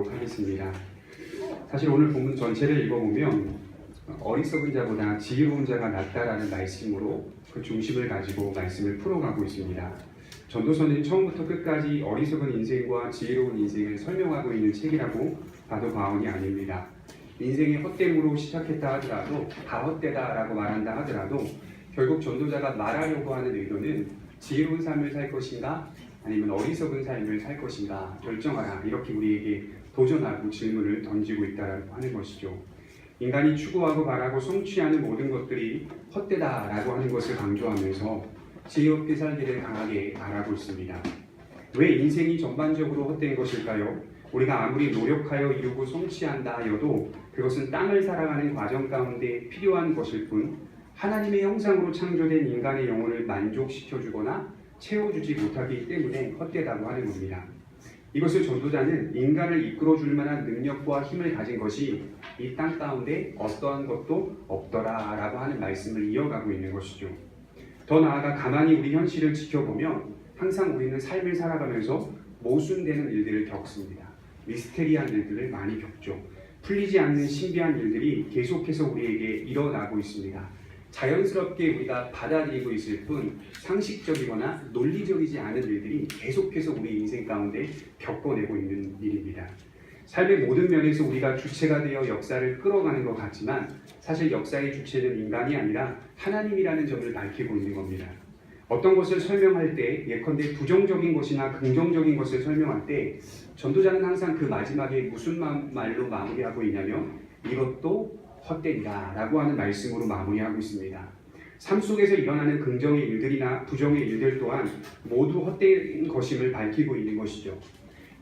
나누도록 하겠습니다. 사실 오늘 본문 전체를 읽어보면 어리석은 자보다 지혜로운 자가 낫다라는 말씀으로 그 중심을 가지고 말씀을 풀어가고 있습니다. 전도서는 처음부터 끝까지 어리석은 인생과 지혜로운 인생을 설명하고 있는 책이라고 봐도 과언이 아닙니다. 인생의 헛됨으로 시작했다 하더라도 다 헛되다라고 말한다 하더라도 결국 전도자가 말하려고 하는 의도는 지혜로운 삶을 살 것인가 아니면 어리석은 삶을 살 것인가 결정하라, 이렇게 우리에게 도전하고 질문을 던지고 있다고 하는 것이죠. 인간이 추구하고 바라고 성취하는 모든 것들이 헛되다라고 하는 것을 강조하면서 지혜롭게 살기를 강하게 말하고 있습니다. 왜 인생이 전반적으로 헛된 것일까요? 우리가 아무리 노력하여 이루고 성취한다 하여도 그것은 땅을 살아가는 과정 가운데 필요한 것일 뿐 하나님의 형상으로 창조된 인간의 영혼을 만족시켜주거나 채워주지 못하기 때문에 헛되다고 하는 겁니다. 이것을 전도자는 인간을 이끌어줄 만한 능력과 힘을 가진 것이 이 땅 가운데 어떠한 것도 없더라 라고 하는 말씀을 이어가고 있는 것이죠. 더 나아가 가만히 우리 현실을 지켜보면 항상 우리는 삶을 살아가면서 모순되는 일들을 겪습니다. 미스테리한 일들을 많이 겪죠. 풀리지 않는 신비한 일들이 계속해서 우리에게 일어나고 있습니다. 자연스럽게 우리가 받아들이고 있을 뿐 상식적이거나 논리적이지 않은 일들이 계속해서 우리 인생 가운데 겪어내고 있는 일입니다. 삶의 모든 면에서 우리가 주체가 되어 역사를 끌어가는 것 같지만 사실 역사의 주체는 인간이 아니라 하나님이라는 점을 밝히고 있는 겁니다. 어떤 것을 설명할 때 예컨대 부정적인 것이나 긍정적인 것을 설명할 때 전도자는 항상 그 마지막에 무슨 말로 마무리하고 있냐면 이것도 헛되리라 라고 하는 말씀으로 마무리하고 있습니다. 삶 속에서 일어나는 긍정의 일들이나 부정의 일들 또한 모두 헛된 것임을 밝히고 있는 것이죠.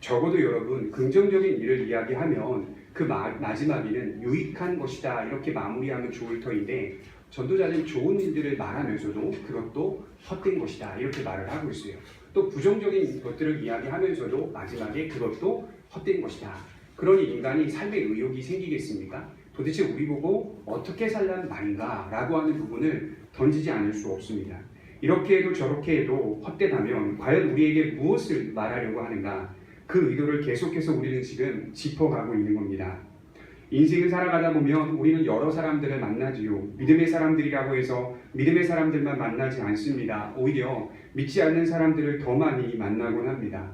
적어도 여러분, 긍정적인 일을 이야기하면 그 마지막에는 유익한 것이다 이렇게 마무리하면 좋을 터인데 전도자는 좋은 일들을 말하면서도 그것도 헛된 것이다 이렇게 말을 하고 있어요. 또 부정적인 것들을 이야기하면서도 마지막에 그것도 헛된 것이다. 그러니 인간이 삶의 의욕이 생기겠습니까? 도대체 우리 보고 어떻게 살라는 말인가 라고 하는 부분을 던지지 않을 수 없습니다. 이렇게 해도 저렇게 해도 헛되다면 과연 우리에게 무엇을 말하려고 하는가, 그 의도를 계속해서 우리는 지금 짚어가고 있는 겁니다. 인생을 살아가다 보면 우리는 여러 사람들을 만나지요. 믿음의 사람들이라고 해서 믿음의 사람들만 만나지 않습니다. 오히려 믿지 않는 사람들을 더 많이 만나곤 합니다.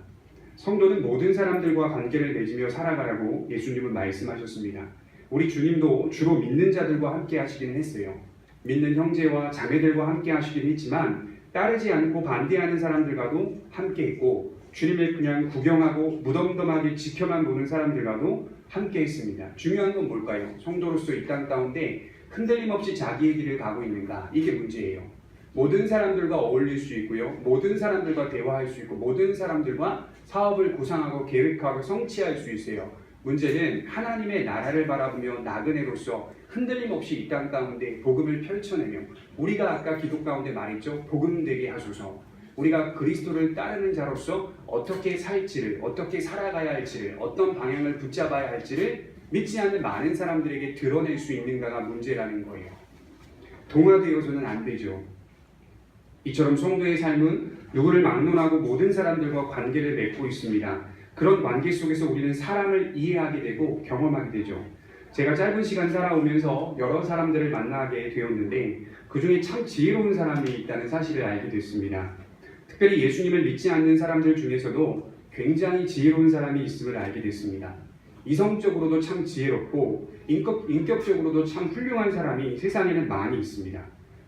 성도는 모든 사람들과 관계를 맺으며 살아가라고 예수님은 말씀하셨습니다. 우리 주님도 주로 믿는 자들과 함께 하시긴 했어요. 믿는 형제와 자매들과 함께 하시긴 했지만 따르지 않고 반대하는 사람들과도 함께 했고 주님을 그냥 구경하고 무덤덤하게 지켜만 보는 사람들과도 함께 했습니다. 중요한 건 뭘까요? 성도로서 이 땅 가운데 흔들림 없이 자기의 길을 가고 있는가? 이게 문제예요. 모든 사람들과 어울릴 수 있고요. 모든 사람들과 대화할 수 있고 모든 사람들과 사업을 구상하고 계획하고 성취할 수 있어요. 문제는 하나님의 나라를 바라보며 나그네로서 흔들림 없이 이 땅 가운데 복음을 펼쳐내며 우리가 아까 기도 가운데 말했죠. 복음되게 하소서. 우리가 그리스도를 따르는 자로서 어떻게 살지를, 어떻게 살아가야 할지를, 어떤 방향을 붙잡아야 할지를 믿지 않는 많은 사람들에게 드러낼 수 있는가가 문제라는 거예요. 동화되어서는 안 되죠. 이처럼 성도의 삶은 누구를 막론하고 모든 사람들과 관계를 맺고 있습니다. 그런 관계 속에서 우리는 사람을 이해하게 되고 경험하게 되죠. 제가 짧은 시간 살아오면서 여러 사람들을 만나게 되었는데 그 중에 참 지혜로운 사람이 있다는 사실을 알게 됐습니다. 특별히 예수님을 믿지 않는 사람들 중에서도 굉장히 지혜로운 사람이 있음을 알게 됐습니다. 이성적으로도 참 지혜롭고 인격적으로도 참 훌륭한 사람이 세상에는 많이 있습니다.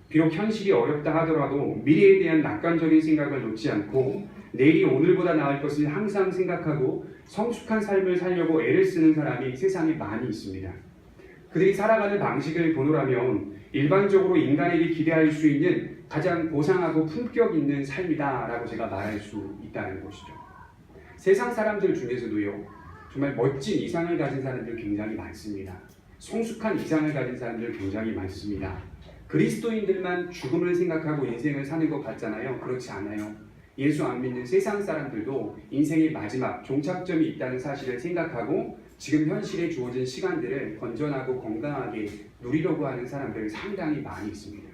비록 현실이 어렵다 하더라도 미래에 대한 낙관적인 생각을 놓지 않고 내일이 오늘보다 나을 것을 항상 생각하고 성숙한 삶을 살려고 애를 쓰는 사람이 세상에 많이 있습니다. 그들이 살아가는 방식을 보노라면 일반적으로 인간에게 기대할 수 있는 가장 고상하고 품격 있는 삶이다라고 제가 말할 수 있다는 것이죠. 세상 사람들 중에서도요, 정말 멋진 이상을 가진 사람들 굉장히 많습니다. 성숙한 이상을 가진 사람들 굉장히 많습니다. 그리스도인들만 죽음을 생각하고 인생을 사는 것 같잖아요. 그렇지 않아요. 예수 안 믿는 세상 사람들도 인생의 마지막 종착점이 있다는 사실을 생각하고 지금 현실에 주어진 시간들을 건전하고 건강하게 누리려고 하는 사람들이 상당히 많이 있습니다.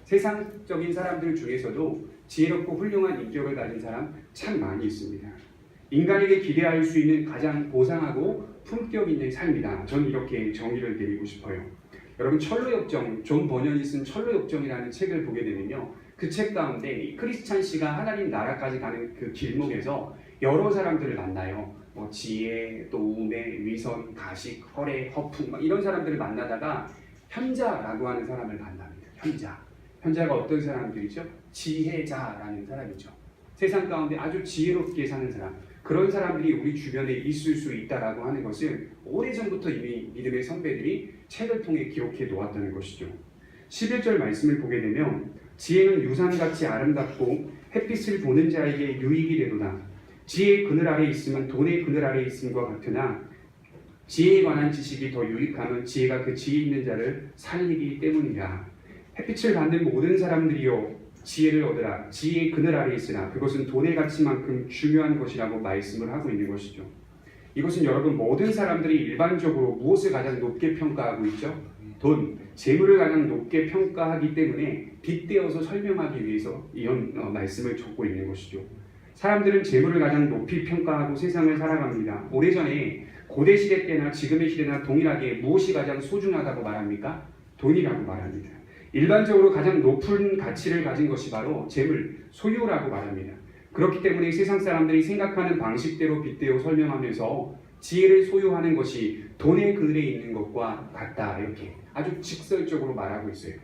세상적인 사람들 중에서도 지혜롭고 훌륭한 인격을 가진 사람 참 많이 있습니다. 인간에게 기대할 수 있는 가장 고상하고 품격 있는 삶이다. 저는 이렇게 정의를 내리고 싶어요. 여러분 철로역정, 존 버년이 쓴 철로역정이라는 책을 보게 되면요. 그 책 가운데 크리스찬 씨가 하나님 나라까지 가는 그 길목에서 여러 사람들을 만나요. 뭐 지혜, 또 우매, 위선, 가식, 허례, 허풍 이런 사람들을 만나다가 현자라고 하는 사람을 만납니다. 현자가 어떤 사람들이죠? 지혜자라는 사람이죠. 세상 가운데 아주 지혜롭게 사는 사람, 그런 사람들이 우리 주변에 있을 수 있다라고 하는 것은 오래전부터 이미 믿음의 선배들이 책을 통해 기록해 놓았다는 것이죠. 11절 말씀을 보게 되면 지혜는 유산같이 아름답고 햇빛을 보는 자에게 유익이 되도다. 지혜의 그늘 아래 있으면 돈의 그늘 아래 있음과 같으나 지혜에 관한 지식이 더 유익함은 지혜가 그 지혜 있는 자를 살리기 때문이라. 햇빛을 받는 모든 사람들이요 지혜를 얻으라. 지혜의 그늘 아래 있으나 그것은 돈의 가치만큼 중요한 것이라고 말씀을 하고 있는 것이죠. 이것은 여러분 모든 사람들이 일반적으로 무엇을 가장 높게 평가하고 있죠? 돈, 재물을 가장 높게 평가하기 때문에 빗대어서 설명하기 위해서 이런 말씀을 적고 있는 것이죠. 사람들은 재물을 가장 높이 평가하고 세상을 살아갑니다. 오래전에 고대 시대 때나 지금의 시대나 동일하게 무엇이 가장 소중하다고 말합니까? 돈이라고 말합니다. 일반적으로 가장 높은 가치를 가진 것이 바로 재물, 소유라고 말합니다. 그렇기 때문에 세상 사람들이 생각하는 방식대로 빗대어 설명하면서 지혜를 소유하는 것이 돈의 그늘에 있는 것과 같다, 이렇게 아주 직설적으로 말하고 있어요.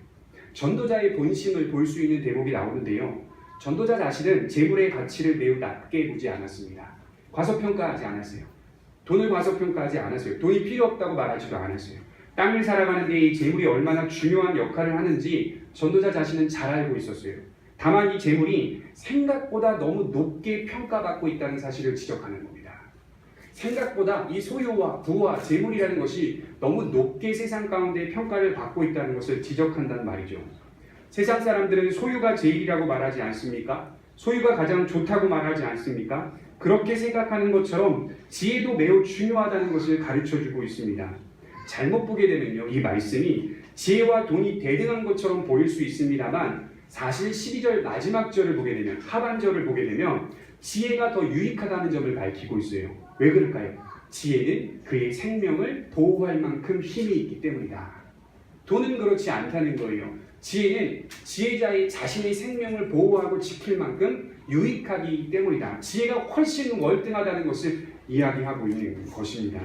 전도자의 본심을 볼 수 있는 대목이 나오는데요. 전도자 자신은 재물의 가치를 매우 낮게 보지 않았습니다. 과소평가하지 않았어요. 돈을 과소평가하지 않았어요. 돈이 필요 없다고 말하지도 않았어요. 땅을 살아가는 데 이 재물이 얼마나 중요한 역할을 하는지 전도자 자신은 잘 알고 있었어요. 다만 이 재물이 생각보다 너무 높게 평가받고 있다는 사실을 지적하는 겁니다. 생각보다 이 소유와 부와 재물이라는 것이 너무 높게 세상 가운데 평가를 받고 있다는 것을 지적한다는 말이죠. 세상 사람들은 소유가 제일이라고 말하지 않습니까? 소유가 가장 좋다고 말하지 않습니까? 그렇게 생각하는 것처럼 지혜도 매우 중요하다는 것을 가르쳐주고 있습니다. 잘못 보게 되면요, 이 말씀이 지혜와 돈이 대등한 것처럼 보일 수 있습니다만 사실 12절 마지막 절을 보게 되면, 하반절을 보게 되면 지혜가 더 유익하다는 점을 밝히고 있어요. 왜 그럴까요? 지혜는 그의 생명을 보호할 만큼 힘이 있기 때문이다. 돈은 그렇지 않다는 거예요. 지혜는 지혜자의 자신의 생명을 보호하고 지킬 만큼 유익하기 때문이다. 지혜가 훨씬 월등하다는 것을 이야기하고 있는 것입니다.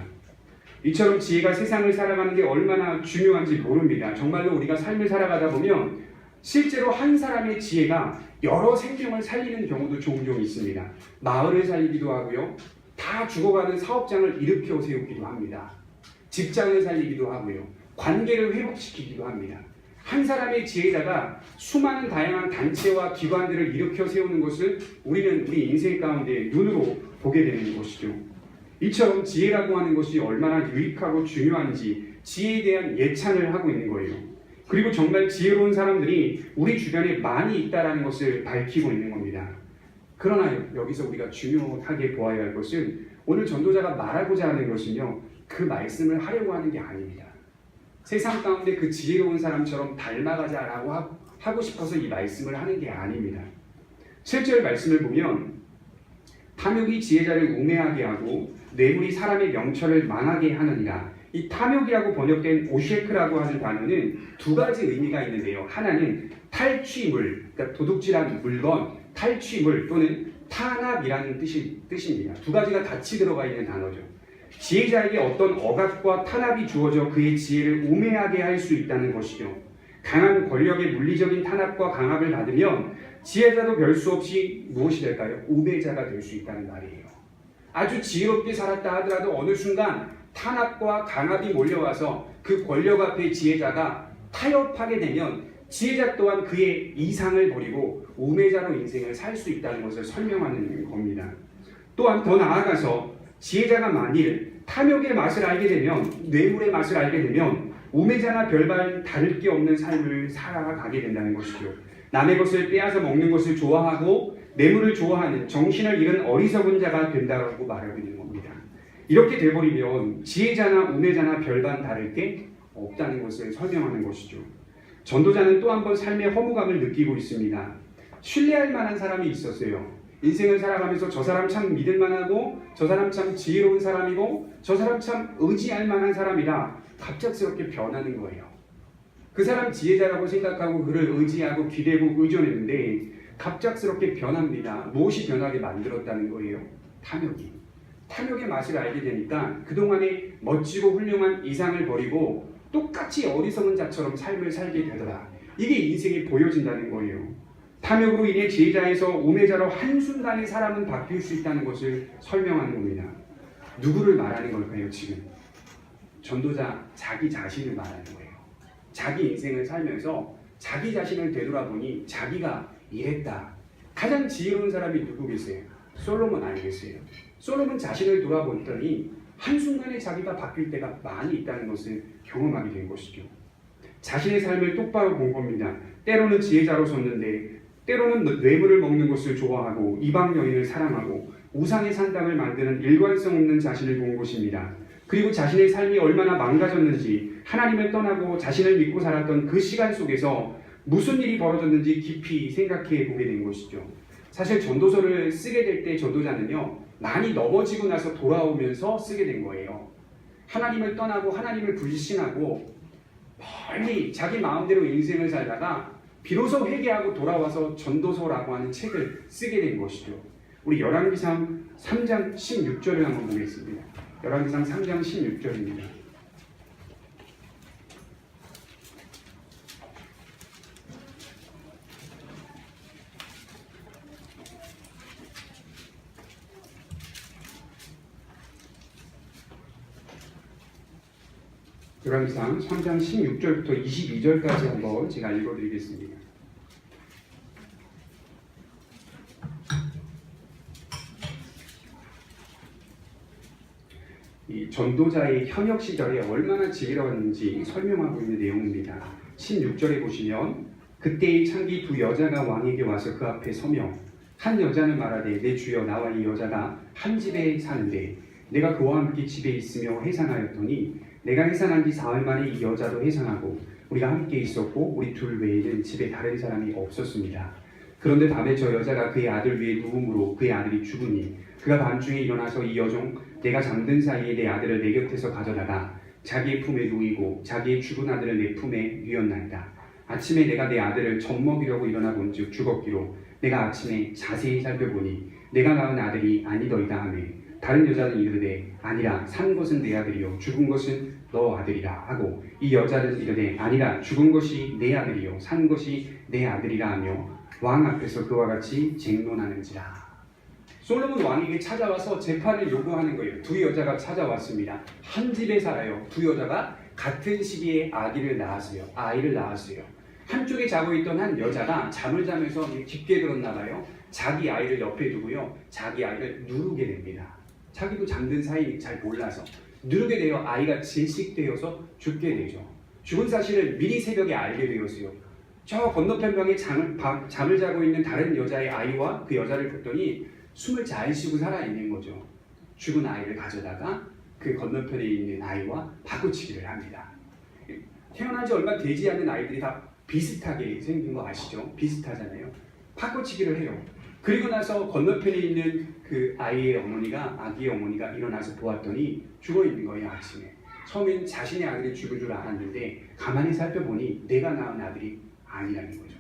이처럼 지혜가 세상을 살아가는 게 얼마나 중요한지 모릅니다. 정말로 우리가 삶을 살아가다 보면 실제로 한 사람의 지혜가 여러 생명을 살리는 경우도 종종 있습니다. 마을을 살리기도 하고요. 다 죽어가는 사업장을 일으켜 세우기도 합니다. 직장을 살리기도 하고요. 관계를 회복시키기도 합니다. 한 사람의 지혜자가 수많은 다양한 단체와 기관들을 일으켜 세우는 것을 우리는 우리 인생 가운데 눈으로 보게 되는 것이죠. 이처럼 지혜라고 하는 것이 얼마나 유익하고 중요한지 지혜에 대한 예찬을 하고 있는 거예요. 그리고 정말 지혜로운 사람들이 우리 주변에 많이 있다는 것을 밝히고 있는 겁니다. 그러나 여기서 우리가 중요하게 보아야 할 것은 오늘 전도자가 말하고자 하는 것은요, 그 말씀을 하려고 하는 게 아닙니다. 세상 가운데 그 지혜로운 사람처럼 닮아가자라고 하고 싶어서 이 말씀을 하는 게 아닙니다. 7절 말씀을 보면 탐욕이 지혜자를 우매하게 하고 뇌물이 사람의 명철을 망하게 하느니라. 이 탐욕이라고 번역된 오셰크라고 하는 단어는 두 가지 의미가 있는데요. 하나는 탈취물, 그러니까 도둑질한 물건, 탈취물 또는 탄압이라는 뜻입니다. 두 가지가 같이 들어가 있는 단어죠. 지혜자에게 어떤 억압과 탄압이 주어져 그의 지혜를 우매하게 할 수 있다는 것이죠. 강한 권력의 물리적인 탄압과 강압을 받으면 지혜자도 별 수 없이 무엇이 될까요? 우매자가 될 수 있다는 말이에요. 아주 지혜롭게 살았다 하더라도 어느 순간 탄압과 강압이 몰려와서 그 권력 앞에 지혜자가 타협하게 되면 지혜자 또한 그의 이상을 버리고 우매자로 인생을 살 수 있다는 것을 설명하는 겁니다. 또한 더 나아가서 지혜자가 만일 탐욕의 맛을 알게 되면, 뇌물의 맛을 알게 되면 우매자나 별반 다를 게 없는 삶을 살아가게 된다는 것이죠. 남의 것을 빼앗아 먹는 것을 좋아하고 뇌물을 좋아하는 정신을 잃은 어리석은 자가 된다고 말하고 있는 겁니다. 이렇게 돼버리면 지혜자나 우매자나 별반 다를 게 없다는 것을 설명하는 것이죠. 전도자는 또 한 번 삶의 허무감을 느끼고 있습니다. 신뢰할 만한 사람이 있었어요. 인생을 살아가면서 저 사람 참 믿을만하고 저 사람 참 지혜로운 사람이고 저 사람 참 의지할 만한 사람이라 갑작스럽게 변하는 거예요. 그 사람 지혜자라고 생각하고 그를 의지하고 기대고 의존했는데 갑작스럽게 변합니다. 무엇이 변하게 만들었다는 거예요? 탐욕이. 탐욕의 맛을 알게 되니까 그동안의 멋지고 훌륭한 이상을 버리고 똑같이 어리석은 자처럼 삶을 살게 되더라. 이게 인생이 보여진다는 거예요. 탐욕으로 인해 지혜자에서 우매자로 한순간에 사람은 바뀔 수 있다는 것을 설명하는 겁니다. 누구를 말하는 걸까요, 지금? 전도자 자기 자신을 말하는 거예요. 자기 인생을 살면서 자기 자신을 되돌아보니 자기가 이랬다. 가장 지혜로운 사람이 누구겠어요? 솔로몬 아니겠어요? 솔로몬 자신을 돌아보더니 한순간에 자기가 바뀔 때가 많이 있다는 것을 경험하게 된 것이죠. 자신의 삶을 똑바로 본 겁니다. 때로는 지혜자로 섰는데 때로는 뇌물을 먹는 것을 좋아하고 이방 여인을 사랑하고 우상의 산당을 만드는 일관성 없는 자신을 본 것입니다. 그리고 자신의 삶이 얼마나 망가졌는지 하나님을 떠나고 자신을 믿고 살았던 그 시간 속에서 무슨 일이 벌어졌는지 깊이 생각해 보게 된 것이죠. 사실 전도서를 쓰게 될 때 전도자는요, 많이 넘어지고 나서 돌아오면서 쓰게 된 거예요. 하나님을 떠나고 하나님을 불신하고 멀리 자기 마음대로 인생을 살다가 비로소 회개하고 돌아와서 전도서라고 하는 책을 쓰게 된 것이죠. 우리 열왕기상 3장 16절을 한번 보겠습니다. 열왕기상 3장 16절입니다. 열왕기상 3장 16절부터 22절까지 한번 제가 읽어드리겠습니다. 이 전도자의 현역 시절에 얼마나 지혜로웠는지 설명하고 있는 내용입니다. 16절에 보시면 그때의 창기 두 여자가 왕에게 와서 그 앞에 서며 한 여자는 말하되 내 주여 나와 이 여자가 한 집에 사는데 내가 그와 함께 집에 있으며 해산하였더니 내가 해산한 지 사흘 만에 이 여자도 해산하고 우리가 함께 있었고 우리 둘 외에는 집에 다른 사람이 없었습니다. 그런데 밤에 저 여자가 그의 아들 위에 누움으로 그의 아들이 죽으니 그가 밤중에 일어나서 이 여종 내가 잠든 사이에 내 아들을 내 곁에서 가져다가 자기의 품에 누이고 자기의 죽은 아들을 내 품에 누였나이다. 아침에 내가 내 아들을 젖먹이려고 일어나 본즉 죽었기로 내가 아침에 자세히 살펴보니 내가 낳은 아들이 아니더이다 하며 다른 여자는 이르되 아니라 산 것은 내 아들이요 죽은 것은 너 아들이라 하고 이 여자는 이르되 아니라 죽은 것이 내 아들이요 산 것이 내 아들이라 하며 왕 앞에서 그와 같이 쟁론하는지라. 솔로몬 왕에게 찾아와서 재판을 요구하는 거예요. 두 여자가 찾아왔습니다. 한 집에 살아요. 두 여자가 같은 시기에 아이를 낳았어요. 한쪽에 자고 있던 한 여자가 잠을 자면서 깊게 들었나 봐요. 자기 아이를 옆에 두고요. 자기 아이를 누르게 됩니다. 자기도 잠든 사이 잘 몰라서 누르게 되어 아이가 질식되어서 죽게 되죠. 죽은 사실을 미리 새벽에 알게 되었어요. 저 건너편 방에 잠을 자고 있는 다른 여자의 아이와 그 여자를 봤더니 숨을 잘 쉬고 살아있는 거죠. 죽은 아이를 가져다가 그 건너편에 있는 아이와 바꾸치기를 합니다. 태어난 지 얼마 되지 않은 아이들이 다 비슷하게 생긴 거 아시죠? 비슷하잖아요. 바꾸치기를 해요. 그리고 나서 건너편에 있는 그 아기의 어머니가 일어나서 보았더니 죽어있는 거예요. 아침에. 처음엔 자신의 아들이 죽은 줄 알았는데 가만히 살펴보니 내가 낳은 아들이 아니라는 거죠.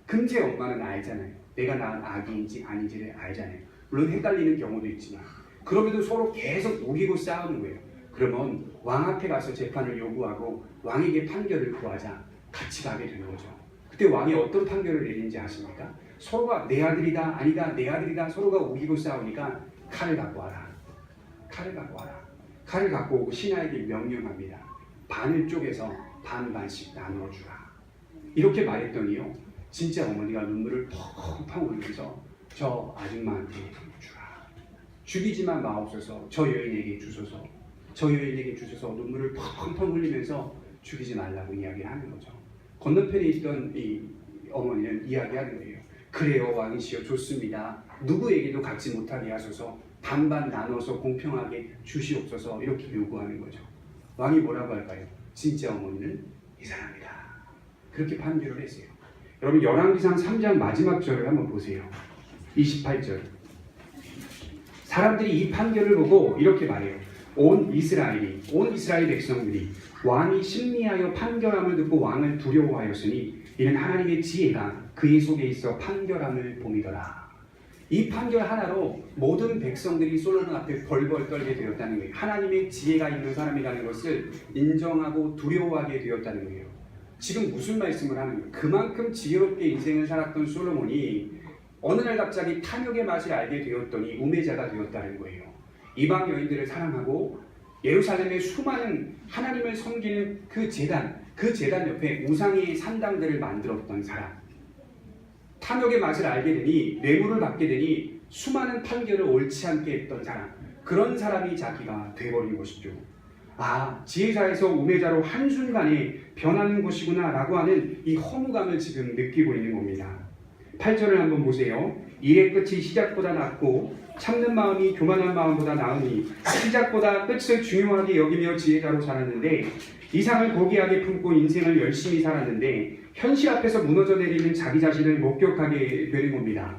금세 엄마는 알잖아요. 내가 낳은 아기인지 아닌지를 알잖아요. 물론 헷갈리는 경우도 있지만 그럼에도 서로 계속 우기고 싸우는 거예요. 그러면 왕 앞에 가서 재판을 요구하고 왕에게 판결을 구하자 같이 가게 되는 거죠. 그때 왕이 어떤 판결을 내리는지 아십니까? 서로가 내 아들이다 아니다 내 아들이다 서로가 우기고 싸우니까 칼을 갖고 와라. 칼을 갖고 오고 신하에게 명령합니다. 반을 쪼개서 반씩 나누어 주라. 이렇게 말했더니요. 진짜 어머니가 눈물을 펑펑 흘리면서 저 아줌마한테 주라. 죽이지만 마옵소서. 저 여인에게 주소서. 눈물을 펑펑 흘리면서 죽이지 말라고 이야기를 하는 거죠. 건너편에 있던 이 어머니는 이야기하는 거예요. 그래요 왕이시여 좋습니다. 누구에게도 갖지 못하게 하소서. 반반 나눠서 공평하게 주시옵소서. 이렇게 요구하는 거죠. 왕이 뭐라고 할까요? 진짜 어머니는 이 사람이다. 그렇게 판결을 했어요. 여러분 열왕기상 3장 마지막 절을 한번 보세요. 28절. 사람들이 이 판결을 보고 이렇게 말해요. 온 이스라엘 백성들이 왕이 심리하여 판결함을 듣고 왕을 두려워하였으니 이는 하나님의 지혜가 그의 속에 있어 판결함을 봄이더라. 이 판결 하나로 모든 백성들이 솔로몬 앞에 벌벌 떨게 되었다는 거예요. 하나님의 지혜가 있는 사람이라는 것을 인정하고 두려워하게 되었다는 거예요. 지금 무슨 말씀을 하는 거예요? 그만큼 지혜롭게 인생을 살았던 솔로몬이 어느 날 갑자기 탐욕의 맛을 알게 되었더니 우매자가 되었다는 거예요. 이방 여인들을 사랑하고 예루살렘의 수많은 하나님을 섬기는 그 제단 옆에 우상의 산당들을 만들었던 사람. 탐욕의 맛을 알게 되니 뇌물을 받게 되니 수많은 판결을 옳지 않게 했던 사람. 그런 사람이 자기가 돼버린 것이죠. 아, 지혜자에서 우매자로 한순간에 변하는 것이구나 라고 하는 이 허무감을 지금 느끼고 있는 겁니다. 8절을 한번 보세요. 일의 끝이 시작보다 낫고 참는 마음이 교만한 마음보다 나으니 시작보다 끝을 중요하게 여기며 지혜자로 살았는데 이상을 고귀하게 품고 인생을 열심히 살았는데 현실 앞에서 무너져 내리는 자기 자신을 목격하게 되는 겁니다.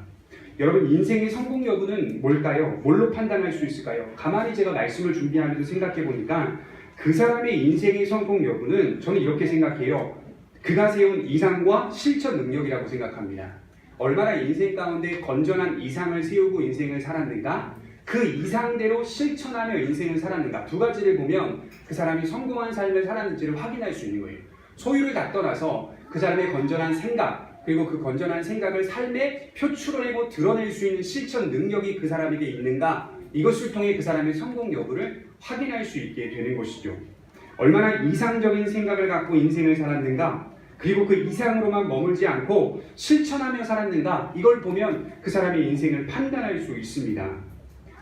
여러분, 인생의 성공 여부는 뭘까요? 뭘로 판단할 수 있을까요? 가만히 제가 말씀을 준비하면서 생각해 보니까 그 사람의 인생의 성공 여부는 저는 이렇게 생각해요. 그가 세운 이상과 실천 능력이라고 생각합니다. 얼마나 인생 가운데 건전한 이상을 세우고 인생을 살았는가? 그 이상대로 실천하며 인생을 살았는가? 두 가지를 보면 그 사람이 성공한 삶을 살았는지를 확인할 수 있는 거예요. 소유를 다 떠나서 그 사람의 건전한 생각, 그리고 그 건전한 생각을 삶에 표출해내고 드러낼 수 있는 실천 능력이 그 사람에게 있는가? 이것을 통해 그 사람의 성공 여부를 확인할 수 있게 되는 것이죠. 얼마나 이상적인 생각을 갖고 인생을 살았는가? 그리고 그 이상으로만 머물지 않고 실천하며 살았는가? 이걸 보면 그 사람의 인생을 판단할 수 있습니다.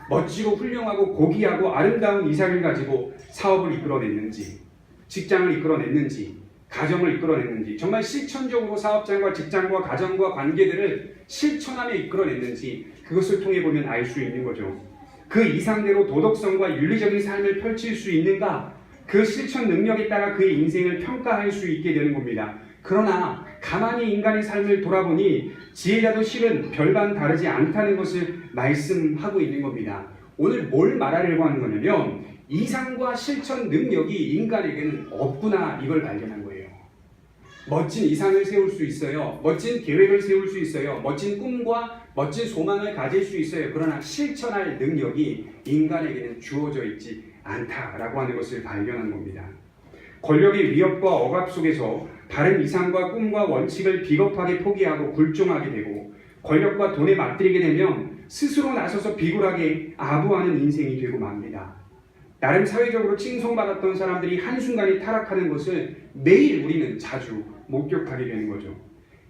멋지고 훌륭하고 고귀하고 아름다운 이상을 가지고 사업을 이끌어냈는지, 직장을 이끌어냈는지, 가정을 이끌어냈는지, 정말 실천적으로 사업장과 직장과 가정과 관계들을 실천하며 이끌어냈는지 그것을 통해 보면 알 수 있는 거죠. 그 이상대로 도덕성과 윤리적인 삶을 펼칠 수 있는가? 그 실천 능력에 따라 그의 인생을 평가할 수 있게 되는 겁니다. 그러나 가만히 인간의 삶을 돌아보니 지혜자도 실은 별반 다르지 않다는 것을 말씀하고 있는 겁니다. 오늘 뭘 말하려고 하는 거냐면 이상과 실천 능력이 인간에게는 없구나, 이걸 발견한 거예요. 멋진 이상을 세울 수 있어요. 멋진 계획을 세울 수 있어요. 멋진 꿈과 멋진 소망을 가질 수 있어요. 그러나 실천할 능력이 인간에게는 주어져 있지 않다라고 하는 것을 발견한 겁니다. 권력의 위협과 억압 속에서 다른 이상과 꿈과 원칙을 비겁하게 포기하고 굴종하게 되고 권력과 돈에 맞들이게 되면 스스로 나서서 비굴하게 아부하는 인생이 되고 맙니다. 나름 사회적으로 칭송받았던 사람들이 한순간에 타락하는 것을 매일 우리는 자주 목격하게 되는 거죠.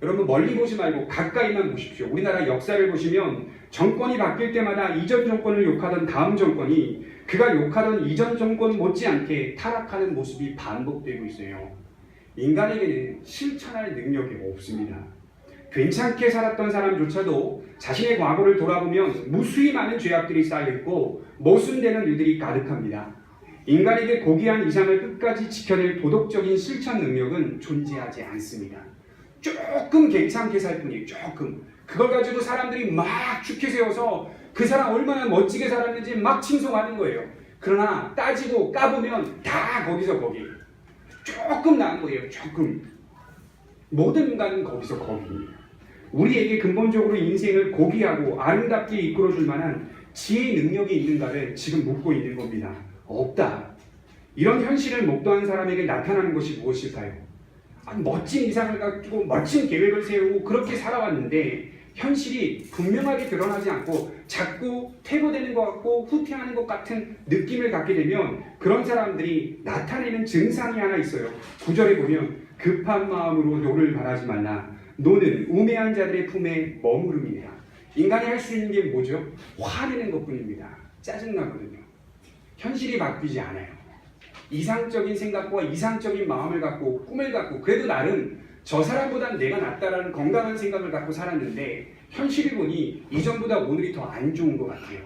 여러분, 멀리 보지 말고 가까이만 보십시오. 우리나라 역사를 보시면 정권이 바뀔 때마다 이전 정권을 욕하던 다음 정권이 그가 욕하던 이전 정권 못지않게 타락하는 모습이 반복되고 있어요. 인간에게는 실천할 능력이 없습니다. 괜찮게 살았던 사람조차도 자신의 과거를 돌아보면 무수히 많은 죄악들이 쌓여있고 모순되는 일들이 가득합니다. 인간에게 고귀한 이상을 끝까지 지켜낼 도덕적인 실천 능력은 존재하지 않습니다. 조금 괜찮게 살 뿐이에요. 조금. 그걸 가지고 사람들이 막 축해 세워서 그 사람 얼마나 멋지게 살았는지 막 칭송하는 거예요. 그러나 따지고 까보면 다 거기서 거기. 조금 나은 거예요. 조금. 모든 인간은 거기서 거기입니다. 우리에게 근본적으로 인생을 고귀하고 아름답게 이끌어줄 만한 지혜의 능력이 있는가를 지금 묻고 있는 겁니다. 없다. 이런 현실을 목도한 사람에게 나타나는 것이 무엇일까요? 멋진 이상을 가지고 멋진 계획을 세우고 그렇게 살아왔는데 현실이 분명하게 드러나지 않고 자꾸 퇴보되는 것 같고 후퇴하는 것 같은 느낌을 갖게 되면 그런 사람들이 나타내는 증상이 하나 있어요. 9절에 보면 급한 마음으로 노를 바라지 말라. 노는 우매한 자들의 품에 머무름이니라. 인간이 할 수 있는 게 뭐죠? 화내는 것뿐입니다. 짜증나거든요. 현실이 바뀌지 않아요. 이상적인 생각과 이상적인 마음을 갖고 꿈을 갖고 그래도 나름 저 사람보단 내가 낫다라는 건강한 생각을 갖고 살았는데 현실을 보니 이전보다 오늘이 더 안 좋은 것 같아요.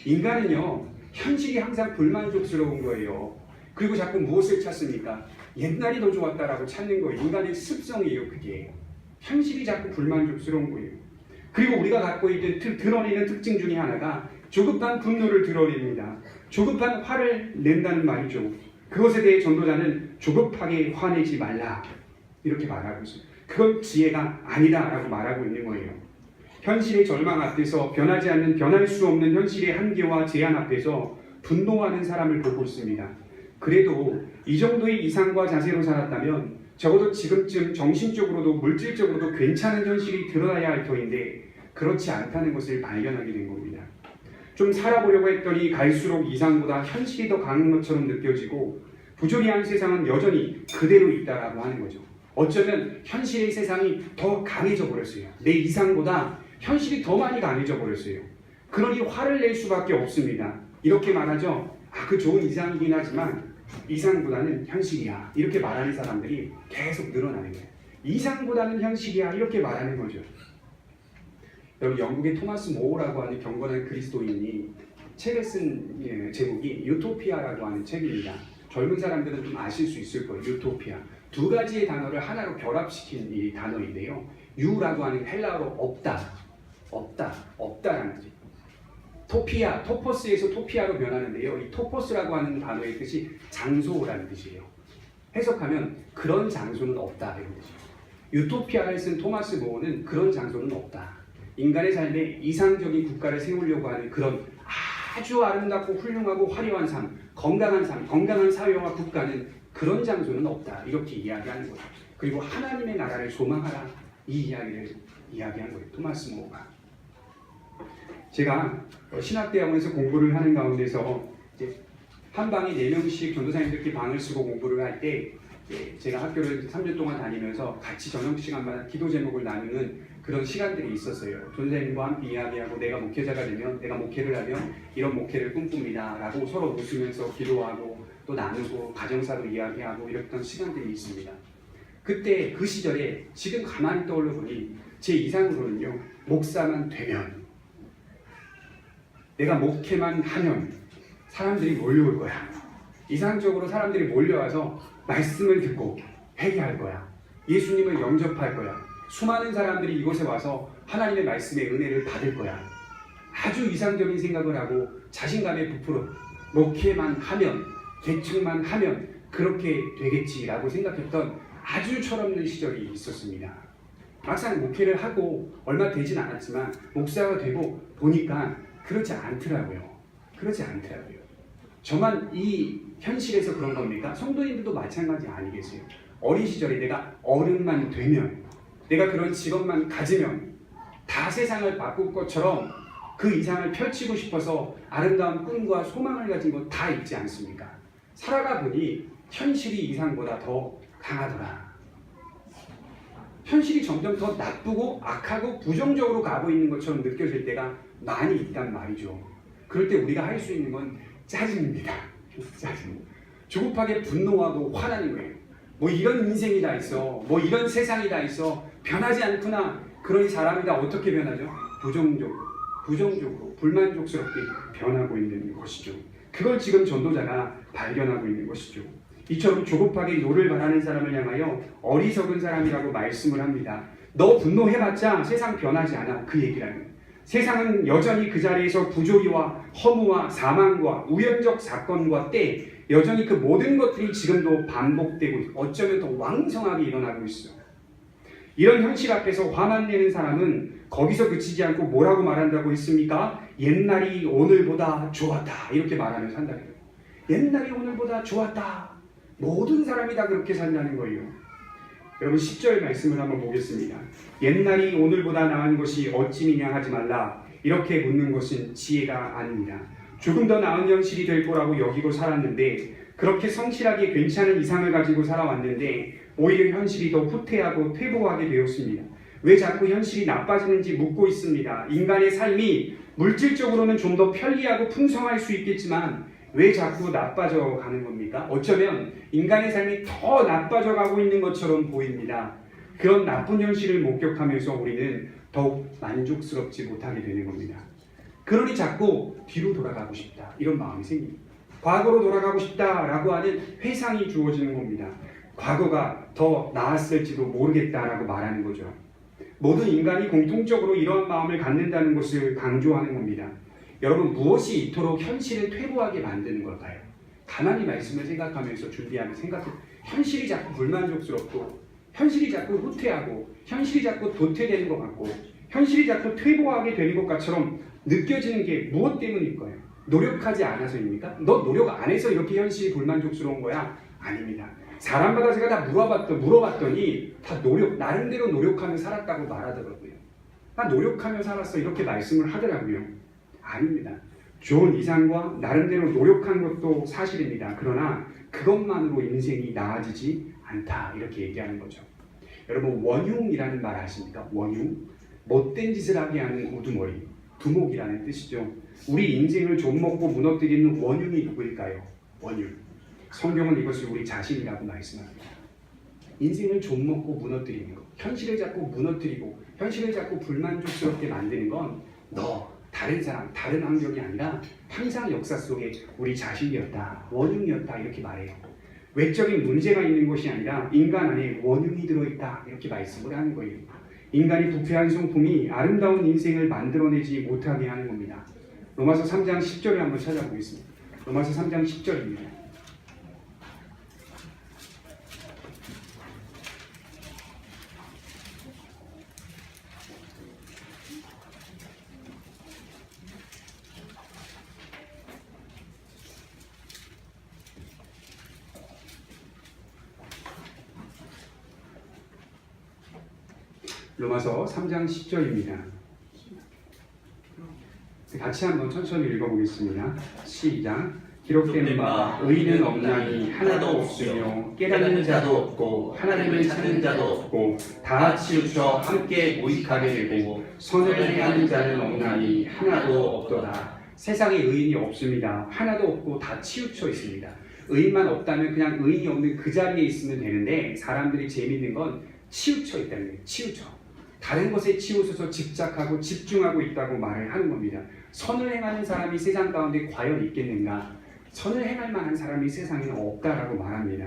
인간은요, 현실이 항상 불만족스러운 거예요. 그리고 자꾸 무엇을 찾습니까? 옛날이 더 좋았다라고 찾는 거예요. 인간의 습성이에요, 그게. 현실이 자꾸 불만족스러운 거예요. 그리고 우리가 갖고 있는 드러내는 특징 중에 하나가 조급한 분노를 드러냅니다. 조급한 화를 낸다는 말이죠. 그것에 대해 전도자는 조급하게 화내지 말라 이렇게 말하고 있어요. 그건 지혜가 아니다라고 말하고 있는 거예요. 현실의 절망 앞에서 변하지 않는 변할 수 없는 현실의 한계와 제한 앞에서 분노하는 사람을 보고 있습니다. 그래도 이 정도의 이상과 자세로 살았다면 적어도 지금쯤 정신적으로도 물질적으로도 괜찮은 현실이 드러나야 할 터인데 그렇지 않다는 것을 발견하게 된 겁니다. 좀 살아보려고 했더니 갈수록 이상보다 현실이 더 강한 것처럼 느껴지고 부조리한 세상은 여전히 그대로 있다라고 하는 거죠. 어쩌면 현실의 세상이 더 강해져 버렸어요. 내 이상보다 현실이 더 많이 강해져 버렸어요. 그러니 화를 낼 수밖에 없습니다. 이렇게 말하죠. 그 좋은 이상이긴 하지만 이상보다는 현실이야. 이렇게 말하는 사람들이 계속 늘어나는 거예요. 이상보다는 현실이야. 이렇게 말하는 거죠. 여러분, 영국의 토마스 모어라고 하는 경건한 그리스도인이 책을 쓴 제목이 유토피아라고 하는 책입니다. 젊은 사람들은 좀 아실 수 있을 거예요. 유토피아. 두 가지의 단어를 하나로 결합시킨 이 단어인데요. 유라고 하는 헬라어로 없다라는 뜻이에요. 토피아, 토포스에서 토피아로 변하는데요. 이 토포스라고 하는 단어의 뜻이 장소라는 뜻이에요. 해석하면 그런 장소는 없다 이런 뜻이에요. 유토피아를 쓴 토마스 모어는 그런 장소는 없다. 인간의 삶에 이상적인 국가를 세우려고 하는 그런 아주 아름답고 훌륭하고 화려한 삶, 건강한 사회와 국가는 그런 장소는 없다. 이렇게 이야기하는 거죠. 그리고 하나님의 나라를 소망하라. 이 이야기를 이야기한 거예요. 토마스 모어가. 제가 신학대학원에서 공부를 하는 가운데서 이제 한 방에 4명씩 전도사님들끼리 방을 쓰고 공부를 할 때 제가 학교를 3년 동안 다니면서 같이 저녁 시간마다 기도 제목을 나누는 그런 시간들이 있었어요. 전도사님과 함께 이야기하고 내가 목회자가 되면 내가 목회를 하면 이런 목회를 꿈꿉니다 라고 서로 웃으면서 기도하고 또 나누고 가정사도 이야기하고 이랬던 시간들이 있습니다. 그때 그 시절에 지금 가만히 떠올려 보니 제 이상으로는요, 목사만 되면 내가 목회만 하면 사람들이 몰려올 거야. 이상적으로 사람들이 몰려와서 말씀을 듣고 회개할 거야. 예수님을 영접할 거야. 수많은 사람들이 이곳에 와서 하나님의 말씀의 은혜를 받을 거야. 아주 이상적인 생각을 하고 자신감에 부풀어 목회만 하면, 개척만 하면 그렇게 되겠지라고 생각했던 아주 철없는 시절이 있었습니다. 막상 목회를 하고 얼마 되진 않았지만 목사가 되고 보니까 그렇지 않더라고요. 저만 이 현실에서 그런 겁니까? 성도님들도 마찬가지 아니겠어요? 어린 시절에 내가 어른만 되면, 내가 그런 직업만 가지면 다 세상을 바꿀 것처럼 그 이상을 펼치고 싶어서 아름다운 꿈과 소망을 가진 거 다 있지 않습니까? 살아가 보니 현실이 이상보다 더 강하더라. 현실이 점점 더 나쁘고 악하고 부정적으로 가고 있는 것처럼 느껴질 때가 많이 있단 말이죠. 그럴 때 우리가 할 수 있는 건 짜증입니다. 짜증. 조급하게 분노하고 화나는 거예요. 뭐 이런 인생이 다 있어. 뭐 이런 세상이 다 있어. 변하지 않구나. 그러니 사람이 다 어떻게 변하죠? 부정적으로, 불만족스럽게 변하고 있는 것이죠. 그걸 지금 전도자가 발견하고 있는 것이죠. 이처럼 조급하게 노를 바라는 사람을 향하여 어리석은 사람이라고 말씀을 합니다. 너 분노해봤자 세상 변하지 않아. 그 얘기라는. 세상은 여전히 그 자리에서 부조리와 허무와 사망과 우연적 사건과 때 여전히 그 모든 것들이 지금도 반복되고 있고 어쩌면 더 왕성하게 일어나고 있어. 이런 현실 앞에서 화만 내는 사람은 거기서 그치지 않고 뭐라고 말한다고 했습니까? 옛날이 오늘보다 좋았다. 이렇게 말하면서 한다는 거예요. 옛날이 오늘보다 좋았다. 모든 사람이 다 그렇게 산다는 거예요. 여러분 10절 말씀을 한번 보겠습니다. 옛날이 오늘보다 나은 것이 어찌미냐 하지 말라. 이렇게 묻는 것은 지혜가 아닙니다. 조금 더 나은 현실이 될 거라고 여기고 살았는데 그렇게 성실하게 괜찮은 이상을 가지고 살아왔는데 오히려 현실이 더 후퇴하고 퇴보하게 되었습니다. 왜 자꾸 현실이 나빠지는지 묻고 있습니다. 인간의 삶이 물질적으로는 좀 더 편리하고 풍성할 수 있겠지만 왜 자꾸 나빠져 가는 겁니까? 어쩌면 인간의 삶이 더 나빠져 가고 있는 것처럼 보입니다. 그런 나쁜 현실을 목격하면서 우리는 더욱 만족스럽지 못하게 되는 겁니다. 그러니 자꾸 뒤로 돌아가고 싶다. 이런 마음이 생깁니다. 과거로 돌아가고 싶다라고 하는 회상이 주어지는 겁니다. 과거가 더 나았을지도 모르겠다라고 말하는 거죠. 모든 인간이 공통적으로 이러한 마음을 갖는다는 것을 강조하는 겁니다. 여러분 무엇이 이토록 현실을 퇴보하게 만드는 걸까요? 가만히 말씀을 생각하면서 준비하면 현실이 자꾸 불만족스럽고 현실이 자꾸 후퇴하고 현실이 자꾸 도태되는 것 같고 현실이 자꾸 퇴보하게 되는 것 같처럼 느껴지는 게 무엇 때문일까요? 노력하지 않아서입니까? 너 노력 안 해서 이렇게 현실이 불만족스러운 거야? 아닙니다. 사람마다 제가 다 물어봤더니 다 나름대로 노력하며 살았다고 말하더라고요. 나 노력하며 살았어 이렇게 말씀을 하더라고요. 아닙니다. 좋은 이상과 나름대로 노력한 것도 사실입니다. 그러나 그것만으로 인생이 나아지지 않다 이렇게 얘기하는 거죠. 여러분 원흉이라는 말 아십니까? 원흉? 못된 짓을 하게 하는 우두머리, 두목이라는 뜻이죠. 우리 인생을 좀먹고 무너뜨리는 원흉이 누구일까요? 원흉. 성경은 이것을 우리 자신이라고 말씀합니다. 인생을 좀먹고 무너뜨리는 것, 현실을 자꾸 무너뜨리고 현실을 자꾸 불만족스럽게 만드는 건 다른 사람, 다른 환경이 아니라 항상 역사 속에 우리 자신이었다, 원흉이었다 이렇게 말해요. 외적인 문제가 있는 것이 아니라 인간 안에 원흉이 들어있다 이렇게 말씀을 하는 거예요. 인간이 부패한 성품이 아름다운 인생을 만들어내지 못하게 하는 겁니다. 로마서 3장 10절을 한번 찾아보겠습니다. 로마서 3장 10절입니다. 로마서 3장 10절입니다. 같이 한번 천천히 읽어보겠습니다. 시작. 기록된 바 의인은 없나니 하나도 없으며 깨닫는 자도 없고 하나님을 찾는 자도 없고 다 치우쳐 함께 모익하게 되고 선을 행하는 자는 없나니 하나도 없도다. 세상에 의인이 없습니다. 하나도 없고 다 치우쳐 있습니다. 의인만 없다면 그냥 의인이 없는 그 자리에 있으면 되는데 사람들이 재밌는 건 치우쳐 있다는 거예요. 치우쳐. 다른 것에 치우쳐서 집착하고 집중하고 있다고 말을 하는 겁니다. 선을 행하는 사람이 세상 가운데 과연 있겠는가? 선을 행할 만한 사람이 세상에는 없다라고 말합니다.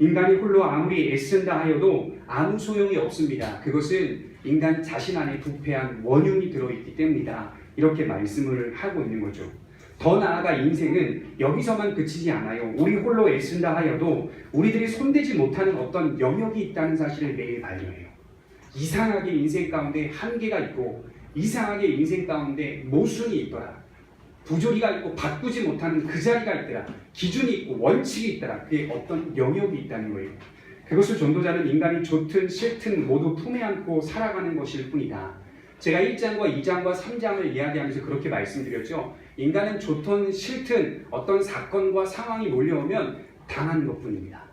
인간이 홀로 아무리 애쓴다 하여도 아무 소용이 없습니다. 그것은 인간 자신 안에 부패한 원흉이 들어있기 때문이다. 이렇게 말씀을 하고 있는 거죠. 더 나아가 인생은 여기서만 그치지 않아요. 우리 홀로 애쓴다 하여도 우리들이 손대지 못하는 어떤 영역이 있다는 사실을 매일 발견해요. 이상하게 인생 가운데 한계가 있고 이상하게 인생 가운데 모순이 있더라. 부조리가 있고 바꾸지 못하는 그 자리가 있더라. 기준이 있고 원칙이 있더라. 그게 어떤 영역이 있다는 거예요. 그것을 전도자는 인간이 좋든 싫든 모두 품에 안고 살아가는 것일 뿐이다. 제가 1장과 2장과 3장을 이야기하면서 그렇게 말씀드렸죠. 인간은 좋든 싫든 어떤 사건과 상황이 몰려오면 당하는 것뿐입니다.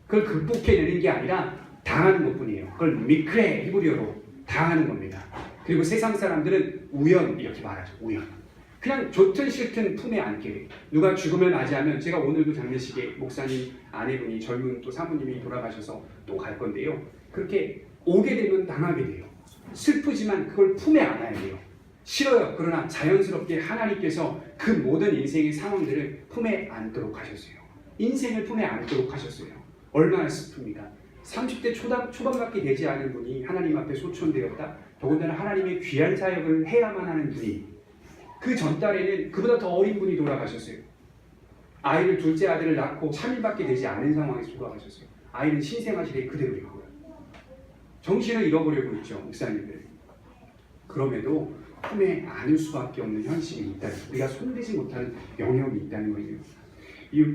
그걸 극복해내는 게 아니라 당하는 것뿐이에요. 그걸 미크레 히브리어로 당하는 겁니다. 그리고 세상 사람들은 우연 이렇게 말하죠. 우연. 그냥 좋든 싫든 품에 안게 돼요. 누가 죽음을 맞이하면 제가 오늘도 장례식에 목사님 아내분이 젊은 또 사모님이 돌아가셔서 또 갈 건데요. 그렇게 오게 되면 당하게 돼요. 슬프지만 그걸 품에 안아야 돼요. 싫어요. 그러나 자연스럽게 하나님께서 그 모든 인생의 상황들을 품에 안도록 하셨어요. 인생을 품에 안도록 하셨어요. 얼마나 슬픕니까? 30대 초반밖에 되지 않은 분이 하나님 앞에 소천되었다. 더군다나 하나님의 귀한 사역을 해야만 하는 분이 그 전달에는 그보다 더 어린 분이 돌아가셨어요. 아이를 둘째 아들을 낳고 3일밖에 되지 않은 상황에서 돌아가셨어요. 아이는 신생아실에 그대로 있고요. 정신을 잃어버리고 있죠. 목사님들. 그럼에도 품에 안을 수밖에 없는 현실이 있다. 우리가 손대지 못하는 영역이 있다는 거예요.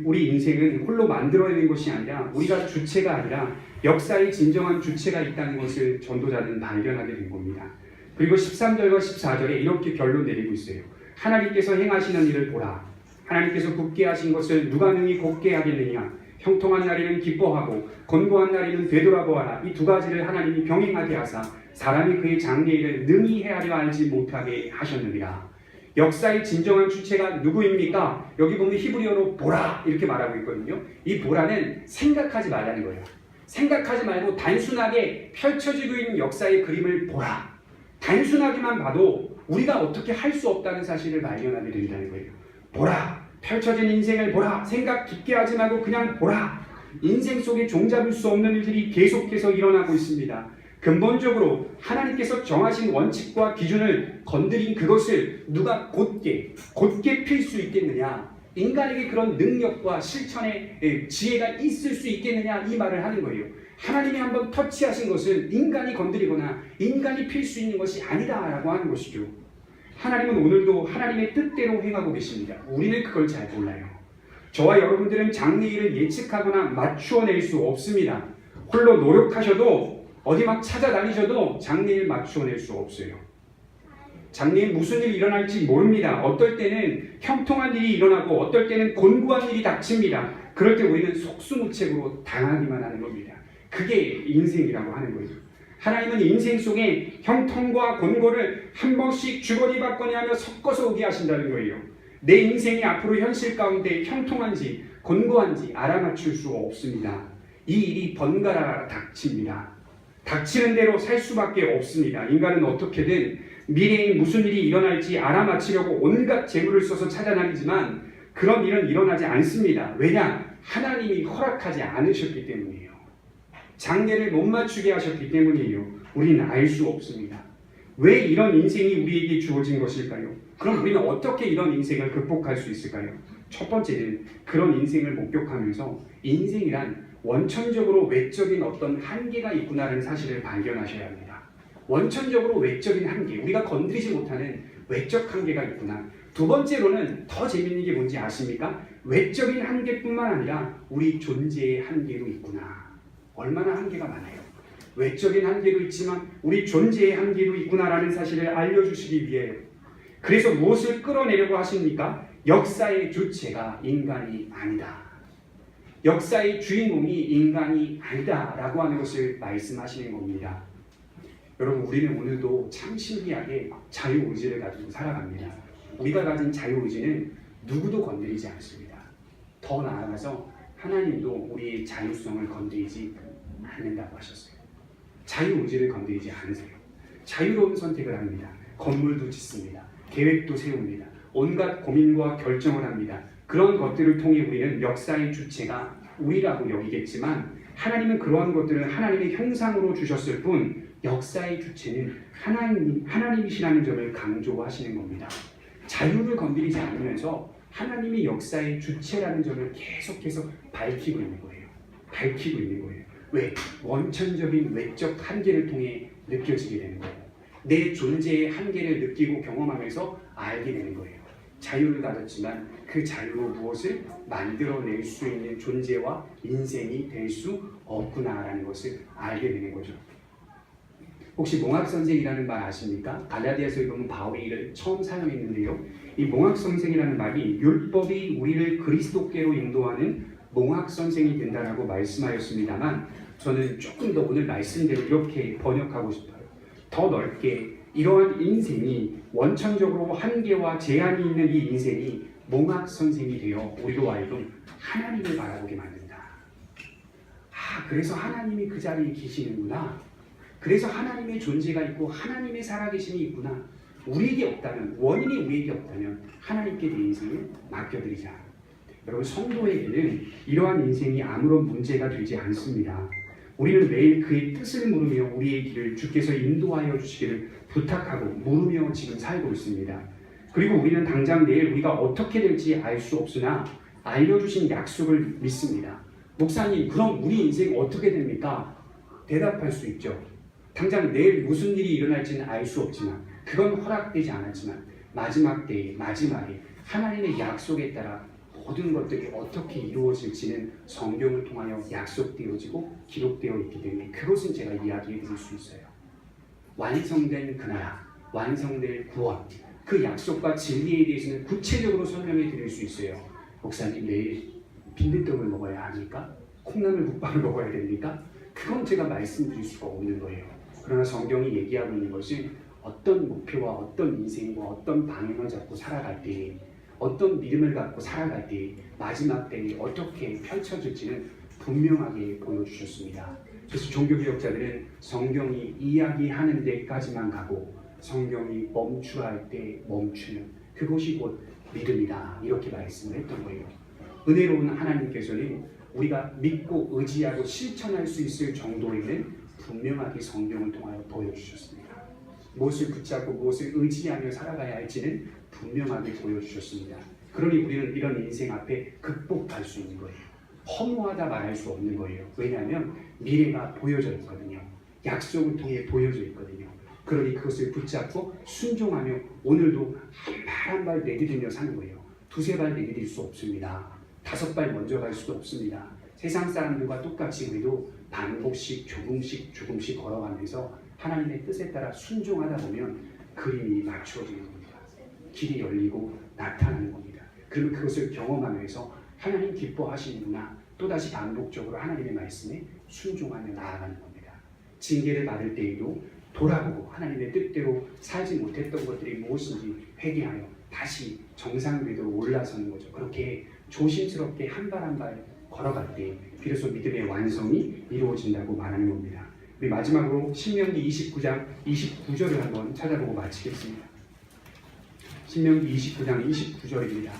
우리 인생은 홀로 만들어내는 것이 아니라 우리가 주체가 아니라 역사의 진정한 주체가 있다는 것을 전도자는 발견하게 된 겁니다. 그리고 13절과 14절에 이렇게 결론 내리고 있어요. 하나님께서 행하시는 일을 보라. 하나님께서 굳게 하신 것을 누가 능히 곱게 하겠느냐. 형통한 날에는 기뻐하고 권고한 날에는 되돌아보아라. 이 두 가지를 하나님이 병행하게 하사 사람이 그의 장래일을 능히 헤아려 알지 못하게 하셨느니라. 역사의 진정한 주체가 누구입니까? 여기 보면 히브리어로 보라 이렇게 말하고 있거든요. 이 보라는 생각하지 말라는 거예요. 생각하지 말고 단순하게 펼쳐지고 있는 역사의 그림을 보라. 단순하게만 봐도 우리가 어떻게 할 수 없다는 사실을 발견하게 된다는 거예요. 보라. 펼쳐진 인생을 보라. 생각 깊게 하지 말고 그냥 보라. 인생 속에 종잡을 수 없는 일들이 계속해서 일어나고 있습니다. 근본적으로 하나님께서 정하신 원칙과 기준을 건드린 그것을 누가 곧게 필 수 있겠느냐? 인간에게 그런 능력과 실천의 지혜가 있을 수 있겠느냐? 이 말을 하는 거예요. 하나님이 한번 터치하신 것은 인간이 건드리거나 인간이 필 수 있는 것이 아니다라고 하는 것이죠. 하나님은 오늘도 하나님의 뜻대로 행하고 계십니다. 우리는 그걸 잘 몰라요. 저와 여러분들은 장래일을 예측하거나 맞추어낼 수 없습니다. 홀로 노력하셔도 어디 막 찾아다니셔도 장래일 맞추어낼 수 없어요. 장래일 무슨 일이 일어날지 모릅니다. 어떨 때는 형통한 일이 일어나고 어떨 때는 곤고한 일이 닥칩니다. 그럴 때 우리는 속수무책으로 당하기만 하는 겁니다. 그게 인생이라고 하는 거죠. 하나님은 인생 속에 형통과 곤고를 한 번씩 주거니 받거니 하며 섞어서 오게 하신다는 거예요. 내 인생이 앞으로 현실 가운데 형통한지 곤고한지 알아맞힐 수 없습니다. 이 일이 번갈아 닥칩니다. 닥치는 대로 살 수밖에 없습니다. 인간은 어떻게든 미래에 무슨 일이 일어날지 알아맞히려고 온갖 재물을 써서 찾아다니지만 그런 일은 일어나지 않습니다. 왜냐? 하나님이 허락하지 않으셨기 때문이에요. 장래를 못 맞추게 하셨기 때문이에요. 우리는 알 수 없습니다. 왜 이런 인생이 우리에게 주어진 것일까요? 그럼 우리는 어떻게 이런 인생을 극복할 수 있을까요? 첫 번째는 그런 인생을 목격하면서 인생이란 원천적으로 외적인 어떤 한계가 있구나라는 사실을 발견하셔야 합니다. 원천적으로 외적인 한계, 우리가 건드리지 못하는 외적 한계가 있구나. 두 번째로는 더 재밌는 게 뭔지 아십니까? 외적인 한계뿐만 아니라 우리 존재의 한계도 있구나. 얼마나 한계가 많아요. 외적인 한계도 있지만 우리 존재의 한계도 있구나라는 사실을 알려주시기 위해요. 그래서 무엇을 끌어내려고 하십니까? 역사의 주체가 인간이 아니다. 역사의 주인공이 인간이 아니다라고 하는 것을 말씀하시는 겁니다. 여러분, 우리는 오늘도 참 신기하게 자유의지를 가지고 살아갑니다. 우리가 가진 자유의지는 누구도 건드리지 않습니다. 더 나아가서 하나님도 우리의 자유성을 건드리지 않는다고 하셨어요. 자유의지를 건드리지 않으세요. 자유로운 선택을 합니다. 건물도 짓습니다. 계획도 세웁니다. 온갖 고민과 결정을 합니다. 그런 것들을 통해 우리는 역사의 주체가 우리라고 여기겠지만 하나님은 그러한 것들을 하나님의 형상으로 주셨을 뿐 역사의 주체는 하나님이시라는 점을 강조하시는 겁니다. 자유를 건드리지 않으면서 하나님이 역사의 주체라는 점을 계속해서 밝히고 있는 거예요. 밝히고 있는 거예요. 왜? 원천적인 외적 한계를 통해 느껴지게 되는 거예요. 내 존재의 한계를 느끼고 경험하면서 알게 되는 거예요. 자유를 가졌지만 그 자유로 무엇을 만들어낼 수 있는 존재와 인생이 될 수 없구나라는 것을 알게 되는 거죠. 혹시 몽학선생이라는 말 아십니까? 갈라디아서에 보면 바울이 이를 처음 사용했는데요. 이 몽학선생이라는 말이 율법이 우리를 그리스도께로 인도하는 몽학선생이 된다라고 말씀하였습니다만 저는 조금 더 오늘 말씀대로 이렇게 번역하고 싶어요. 더 넓게 이러한 인생이 원천적으로 한계와 제한이 있는 이 인생이 몽학선생이 되어 우리로 하여금 하나님을 바라보게 만든다. 그래서 하나님이 그 자리에 계시는구나. 그래서 하나님의 존재가 있고 하나님의 살아계심이 있구나. 우리에게 없다면, 원인이 우리에게 없다면 하나님께 내 인생을 맡겨드리자. 여러분, 성도에게는 이러한 인생이 아무런 문제가 되지 않습니다. 우리는 매일 그의 뜻을 물으며 우리의 길을 주께서 인도하여 주시기를 부탁하고 물으며 지금 살고 있습니다. 그리고 우리는 당장 내일 우리가 어떻게 될지 알 수 없으나 알려주신 약속을 믿습니다. 목사님, 그럼 우리 인생 어떻게 됩니까? 대답할 수 있죠. 당장 내일 무슨 일이 일어날지는 알 수 없지만 그건 허락되지 않았지만 마지막 때에 마지막에 하나님의 약속에 따라 모든 것들이 어떻게 이루어질지는 성경을 통하여 약속되어지고 기록되어 있기 때문에 그것은 제가 이야기해 드릴 수 있어요. 완성된 그 나라, 완성될 구원, 그 약속과 진리에 대해서는 구체적으로 설명해 드릴 수 있어요. 목사님, 내일 빈대떡을 먹어야 합니까? 콩나물국밥을 먹어야 됩니까? 그건 제가 말씀드릴 수가 없는 거예요. 그러나 성경이 얘기하고 있는 것은 어떤 목표와 어떤 인생과 어떤 방향을 잡고 살아갈 때, 어떤 믿음을 갖고 살아갈 때 마지막 때에 어떻게 펼쳐질지는 분명하게 보여주셨습니다. 그래서 종교개혁자들은 성경이 이야기하는 데까지만 가고 성경이 멈추라 할 때 멈추는 그것이 곧 믿음이다, 이렇게 말씀을 했던 거예요. 은혜로운 하나님께서는 우리가 믿고 의지하고 실천할 수 있을 정도에는 분명하게 성경을 통하여 보여주셨습니다. 무엇을 붙잡고 무엇을 의지하며 살아가야 할지는 분명하게 보여주셨습니다. 그러니 우리는 이런 인생 앞에 극복할 수 있는 거예요. 허무하다 말할 수 없는 거예요. 왜냐하면 미래가 보여져 있거든요. 약속을 통해 보여져 있거든요. 그러니 그것을 붙잡고 순종하며 오늘도 한 발 한 발 내디디며 사는 거예요. 두세 발 내디딜 수 없습니다. 다섯 발 먼저 갈 수도 없습니다. 세상 사람들과 똑같이 우리도 반복씩 조금씩 걸어가면서 하나님의 뜻에 따라 순종하다 보면 그림이 맞추어지는 겁니다. 길이 열리고 나타나는 겁니다. 그러면 그것을 경험하면서 하나님 기뻐하시는구나, 또다시 반복적으로 하나님의 말씀에 순종하며 나아가는 겁니다. 징계를 받을 때에도 돌아보고 하나님의 뜻대로 살지 못했던 것들이 무엇인지 회개하여 다시 정상궤도로 올라서는 거죠. 그렇게 조심스럽게 한 발 한 발 걸어갈 때 비로소 믿음의 완성이 이루어진다고 말하는 겁니다. 우리 마지막으로 신명기 29장 29절을 한번 찾아보고 마치겠습니다. 신명기 29장 29절입니다.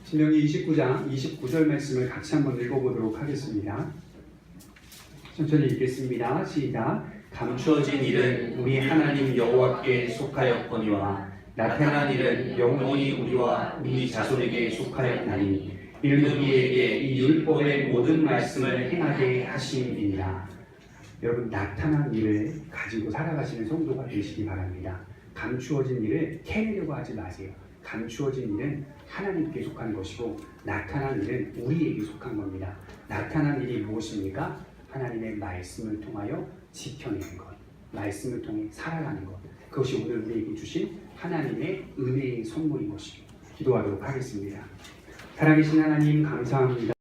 신명기 29장 29절 말씀을 같이 한번 읽어보도록 하겠습니다. 천천히 읽겠습니다. 시작. 감추어진 일은 우리 하나님 여호와께 속하였거니와 나타난 일은 영원히 우리와 우리 자손에게 속하였나니 이는 우리에게 이 율법의 모든 말씀을 행하게 하심이니라. 여러분, 나타난 일을 가지고 살아가시는 성도가 되시기 바랍니다. 감추어진 일을 캐내려고 하지 마세요. 감추어진 일은 하나님께 속한 것이고 나타난 일은 우리에게 속한 겁니다. 나타난 일이 무엇입니까? 하나님의 말씀을 통하여 지켜내는 것, 말씀을 통해 살아가는 것, 그것이 오늘 우리에게 주신 하나님의 은혜의 선물인 것이고 기도하도록 하겠습니다. 살아계신 하나님 감사합니다.